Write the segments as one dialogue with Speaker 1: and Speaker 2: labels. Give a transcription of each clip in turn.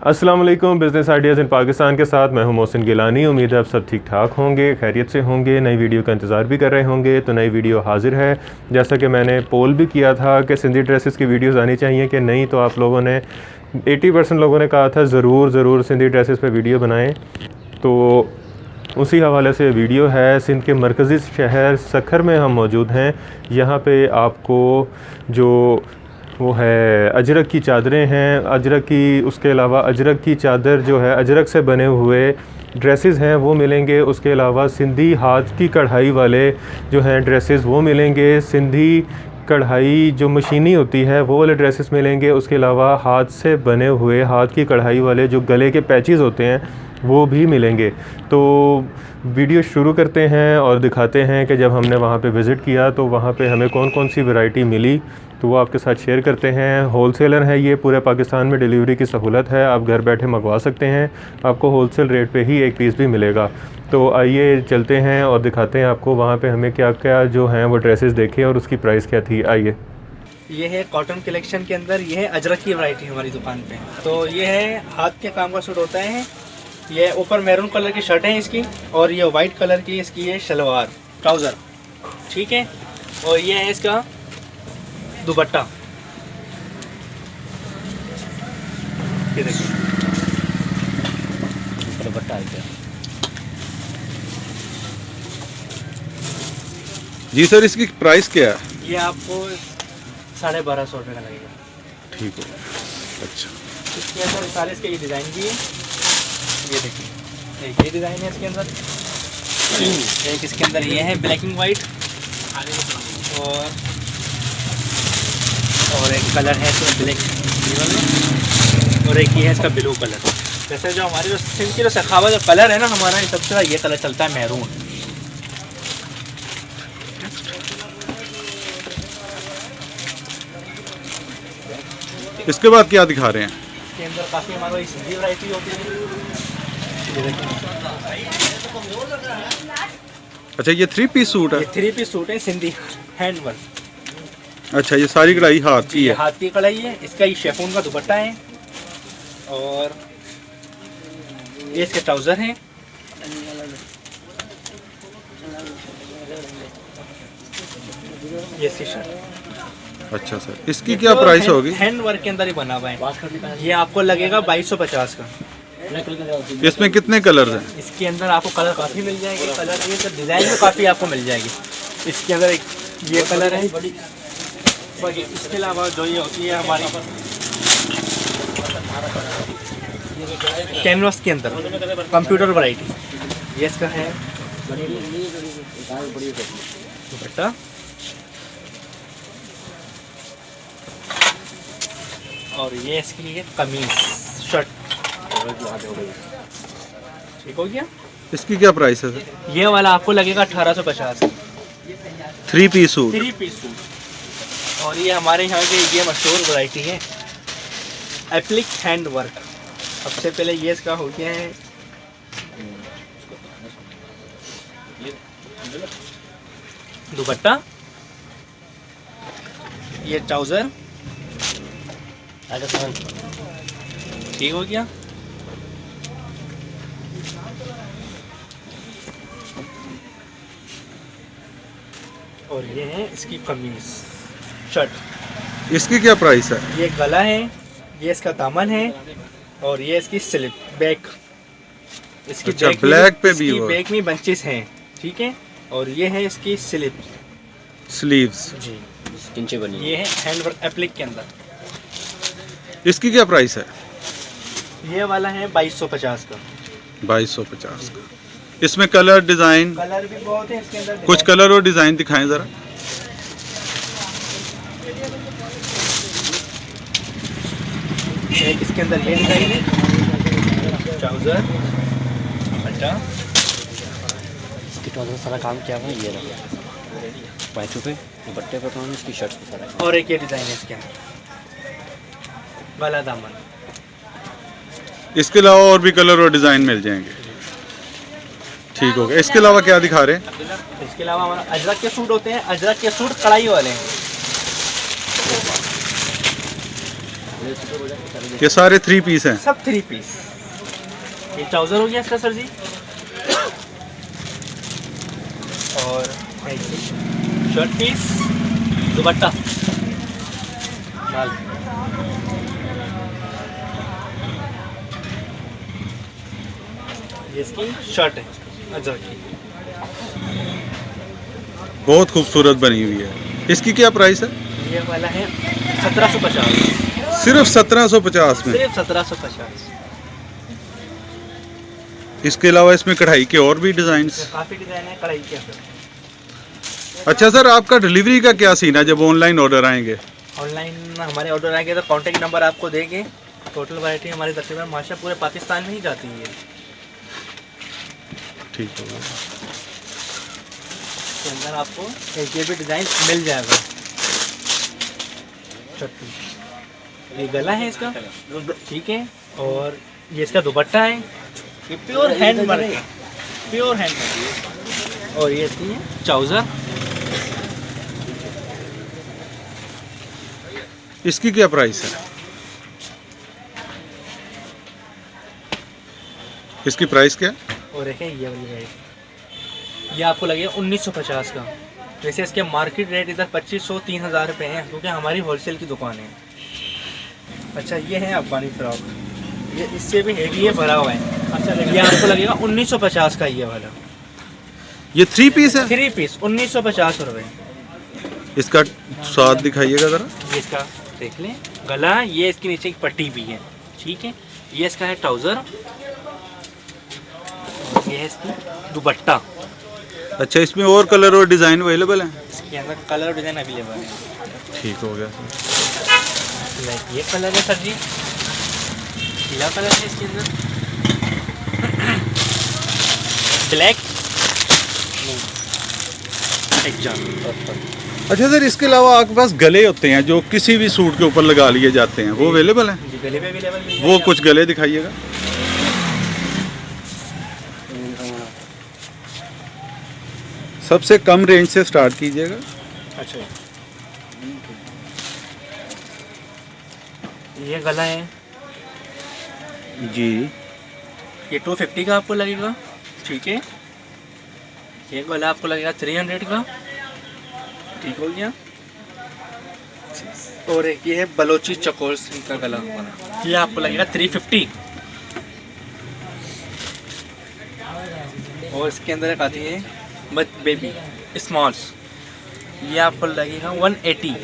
Speaker 1: अस्सलाम वालेकुम। Business ideas इन पाकिस्तान के साथ मैं हूं मोहसिन गिलानी। उम्मीद है आप सब ठीक ठाक होंगे, खैरियत से होंगे, नई वीडियो का इंतज़ार भी कर रहे होंगे। तो नई वीडियो हाज़िर है। जैसा कि मैंने पोल भी किया था कि सिंधी ड्रेसेस की वीडियोज़ आनी चाहिए कि नहीं, तो आप लोगों ने 80% लोगों ने कहा था ज़रूर सिंधी ड्रेसेस पे वीडियो बनाएं। तो उसी हवाले से वीडियो है। सिंध के मरकज़ी शहर सखर में हम मौजूद हैं। यहाँ पे आपको जो वो है अजरक की चादरें हैं, अजरक की, उसके अलावा अजरक की चादर जो है अजरक से बने हुए ड्रेसेस हैं वो मिलेंगे। उसके अलावा सिंधी हाथ की कढ़ाई वाले जो हैं ड्रेसेस वो मिलेंगे। सिंधी कढ़ाई जो मशीनी होती है वो वाले ड्रेसेस मिलेंगे। उसके अलावा हाथ से बने हुए हाथ की कढ़ाई वाले जो गले के पैचेस होते हैं वो भी मिलेंगे। तो वीडियो शुरू करते हैं और दिखाते हैं कि जब हमने वहाँ पे विज़िट किया तो वहाँ पे हमें कौन कौन सी वैरायटी मिली, तो वो आपके साथ शेयर करते हैं। होलसेलर है ये, पूरे पाकिस्तान में डिलीवरी की सहूलत है, आप घर बैठे मंगवा सकते हैं। आपको होलसेल रेट पे ही एक पीस भी मिलेगा। तो आइए चलते हैं और दिखाते हैं आपको वहाँ पे हमें क्या क्या जो हैं वो ड्रेसेस देखें और उसकी प्राइस क्या थी। आइए।
Speaker 2: ये है कॉटन कलेक्शन के अंदर, ये है अजरक की वैरायटी हमारी दुकान पे। तो ये है हाथ के काम का सूट होता है। ये ऊपर मैरून कलर की शर्ट है इसकी, और ये वाइट कलर की इसकी है शलवार ट्राउज़र, ठीक है। और ये है इसका दुपट्टा, ये देखिए दुपट्टा है क्या।
Speaker 3: जी सर, इसकी प्राइस क्या है?
Speaker 2: ये आपको 1250 रुपये का लगेगा।
Speaker 3: ठीक है, अच्छा।
Speaker 2: इसके अंदर सारे इसके ये डिज़ाइन भी है, ये देखिए ये डिज़ाइन है इसके अंदर। एक इसके अंदर ये है ब्लैक एंड वाइट, और एक कलर है इसमें ब्लैक, और एक ये है इसका ब्लू कलर। जैसे जो हमारे जो सिंध की जो सखावत जो कलर है ना हमारा, सबसे ये कलर चलता है मैरून।
Speaker 3: इसके बाद क्या दिखा रहे हैं?
Speaker 2: इसके अंदर काफ़ी हमारी सिंधी वैरायटी होती है।
Speaker 3: अच्छा, ये 3 पीस सूट है?
Speaker 2: ये 3 पीस सूट है सिंधी हैंड वर्क।
Speaker 3: अच्छा, ये सारी कढ़ाई हाथ की है?
Speaker 2: हाथ की कढ़ाई है। इसका ये शेफून का दुपट्टा है, और ये इसके ट्राउज़र हैं। ये इसकी शर्ट।
Speaker 3: अच्छा सर, इसकी क्या प्राइस होगी?
Speaker 2: हैंड वर्क के अंदर ही बना हुआ है। ये आपको लगेगा 2250 का।
Speaker 3: इसमें कितने कलर्स हैं?
Speaker 2: इसके अंदर आपको कलर काफ़ी मिल जाएंगे। कलर ये तो डिज़ाइन में काफ़ी आपको मिल जाएगी। इसके अंदर एक ये कलर है, इसके अलावा जो ये होती है हमारी कैनवास के अंदर कंप्यूटर वैरायटी, ये इसका है दुपट्टा, और ये इसकी है कमीज शर्ट। ठीक हो गया।
Speaker 3: इसकी क्या प्राइस है सर?
Speaker 2: ये वाला आपको लगेगा 1850।
Speaker 3: 3 पीस सूट?
Speaker 2: 3 piece suit. और ये हमारे यहाँ की ये मशहूर वैरायटी है एप्लिक हैंड वर्क। सबसे पहले ये इसका हो गया है दुपट्टा, ये ट्राउज़र, ठीक हो गया। और ये है इसकी कमीज शर्ट।
Speaker 3: इसकी क्या प्राइस है?
Speaker 2: ये गला है, ये इसका दामन है, और ये इसकी स्लिप बैक। इसकी
Speaker 3: अच्छा,
Speaker 2: बैक
Speaker 3: ब्लैक पे भी
Speaker 2: इसकी बैक में बंचेस हैं, ठीक है। और ये है इसकी स्लिप
Speaker 3: स्लीव्स
Speaker 2: जी, किंचे बनी। ये है हैंड वर्क एप्लिक के अंदर।
Speaker 3: इसकी क्या प्राइस है?
Speaker 2: ये वाला है 2250 का।
Speaker 3: 2250 का। इसमें कलर डिज़ाइन?
Speaker 2: कलर भी बहुत है इसके अंदर।
Speaker 3: कुछ कलर और डिज़ाइन दिखाएं ज़रा।
Speaker 2: एक इसके अंदर ये डिज़ाइन है, ट्राउज़र, दुपट्टा।
Speaker 4: इसकी ट्राउज़र सारा काम किया हुआ है, ये रहा पैचों पे, दुपट्टे पे काम, इसकी शर्ट्स पे सारा।
Speaker 2: और एक ये डिज़ाइन है इसके अंदर, गला दामन।
Speaker 3: इसके अलावा और भी कलर और डिज़ाइन मिल जाएंगे। ठीक हो गया। इसके अलावा क्या दिखा रहे हैं?
Speaker 2: इसके अलावा हमारा अजरक के सूट होते हैं। अजरक के सूट कढ़ाई वाले हैं।
Speaker 3: ये सारे 3 पीस हैं।
Speaker 2: सब 3 पीस। ये ट्राउज़र हो गया इसका सर जी, और शर्ट पीस, दुपट्टा लाल, ये इसकी शर्ट है अजरक की।
Speaker 3: बहुत खूबसूरत बनी हुई है। इसकी क्या प्राइस है?
Speaker 2: ये वाला है 1750,
Speaker 3: सिर्फ 1750 में।
Speaker 2: सिर्फ 1750।
Speaker 3: इसके अलावा इसमें कढ़ाई के और भी डिज़ाइंस।
Speaker 2: काफ़ी डिज़ाइन है कढ़ाई के।
Speaker 3: अच्छा सर, आपका डिलीवरी का क्या सीन है जब ऑनलाइन ऑर्डर आएंगे?
Speaker 2: ऑनलाइन हमारे ऑर्डर आएंगे तो कॉन्टैक्ट नंबर आपको देंगे। टोटल वैरायटी हमारी तकरीबन माशा पूरे पाकिस्तान में ही जाती है।
Speaker 3: ठीक है।
Speaker 2: इसके अंदर आपको एक ये भी डिज़ाइन मिल जाएगा। ये गला है इसका, ठीक है, और ये इसका दुपट्टा है। ये प्योर हैंडवर्क है, प्योर हैंडवर्क। और ये इसकी ट्राउज़र।
Speaker 3: इसकी क्या प्राइस है? इसकी प्राइस क्या है?
Speaker 2: और एक है ये वाली रेट, ये आपको लगेगा 1950 का। वैसे इसके मार्केट रेट इधर 2500-3000 रुपये हैं, क्योंकि हमारी होलसेल की दुकान है। अच्छा, ये है अफगानी फ्रॉक, ये इससे भी हेवी है, भरा हुआ है। अच्छा, ये आपको लगेगा 1950 का ये वाला।
Speaker 3: ये 3 पीस है?
Speaker 2: 3 पीस 1950 रुपये।
Speaker 3: इसका स्वाद दिखाइएगा ज़रा।
Speaker 2: ये इसका देख लें, गला, ये इसके नीचे एक पट्टी भी है, ठीक है। ये इसका है ट्राउज़र, ये है इसकी दुपट्टा।
Speaker 3: अच्छा, इसमें और कलर और डिज़ाइन अवेलेबल हैं?
Speaker 2: इसके अंदर कलर और डिज़ाइन अवेलेबल है।
Speaker 3: ठीक हो गया।
Speaker 2: लाइक ये कलर है सर जी, पीला कलर है इसके अंदर, ब्लैक एग्जाम।
Speaker 3: अच्छा सर, इसके अलावा आपके पास गले होते हैं जो किसी भी सूट के ऊपर लगा लिए जाते हैं, वो अवेलेबल हैं?
Speaker 2: जी, गले पे अवेलेबल है।
Speaker 3: वो कुछ गले दिखाइएगा। सबसे कम रेंज से स्टार्ट कीजिएगा।
Speaker 2: अच्छा, ये गला है
Speaker 3: जी,
Speaker 2: ये 250 का आपको लगेगा, ठीक है। ये गला आपको लगेगा 300 का, ठीक हो गया। और एक ये है बलोची चकोर सिल्क का गला, ये आपको लगेगा 350। और इसके अंदर एक आती है बेबी स्मॉल्स, ये आपको लगेगा 180।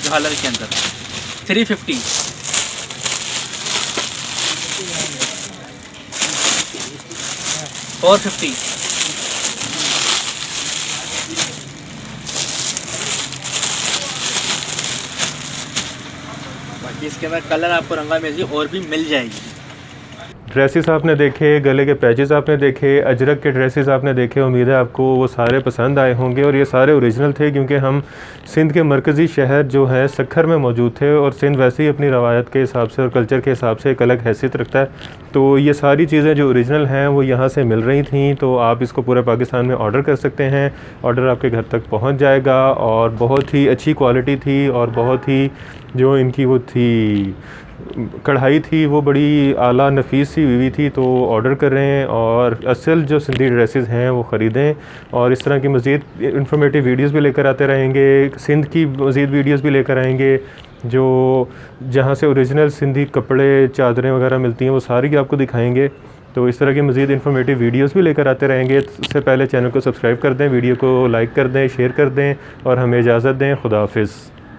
Speaker 2: झालर के अंदर 350। और 50। बाकी इसके अंदर कलर आपको रंगा मिर्ची और भी मिल जाएगी।
Speaker 1: ड्रेसेस आपने देखे, गले के पैचेस आपने देखे, अजरक के ड्रेसेस आपने देखे। उम्मीद है आपको वो सारे पसंद आए होंगे और ये सारे ओरिजिनल थे, क्योंकि हम सिंध के मरकज़ी शहर जो है सक्खर में मौजूद थे, और सिंध वैसे ही अपनी रवायत के हिसाब से और कल्चर के हिसाब से एक अलग हैसियत रखता है। तो ये सारी चीज़ें जो ओरिजिनल हैं वो यहाँ से मिल रही थी, तो आप इसको पूरे पाकिस्तान में ऑर्डर कर सकते हैं। ऑर्डर आपके घर तक पहुँच जाएगा, और बहुत ही अच्छी क्वालिटी थी, और बहुत ही जो इनकी वो थी कढ़ाई थी वो बड़ी आला नफीस सी हुई थी। तो ऑर्डर करें और असल जो सिंधी ड्रेसेस हैं वो ख़रीदें, और इस तरह की मज़ीद इंफॉर्मेटिव वीडियोस भी लेकर आते रहेंगे। सिंध की मज़ीद वीडियोस भी लेकर आएंगे, जो जहाँ से ओरिजिनल सिंधी कपड़े, चादरें वगैरह मिलती हैं वो सारी आपको दिखाएंगे। तो इस तरह की मज़ीद इंफॉर्मेटिव वीडियोस भी लेकर आते रहेंगे। इससे पहले चैनल को सब्सक्राइब कर दें, वीडियो को लाइक कर दें, शेयर कर दें, और हमें इजाज़त दें। खुदा हाफिज़।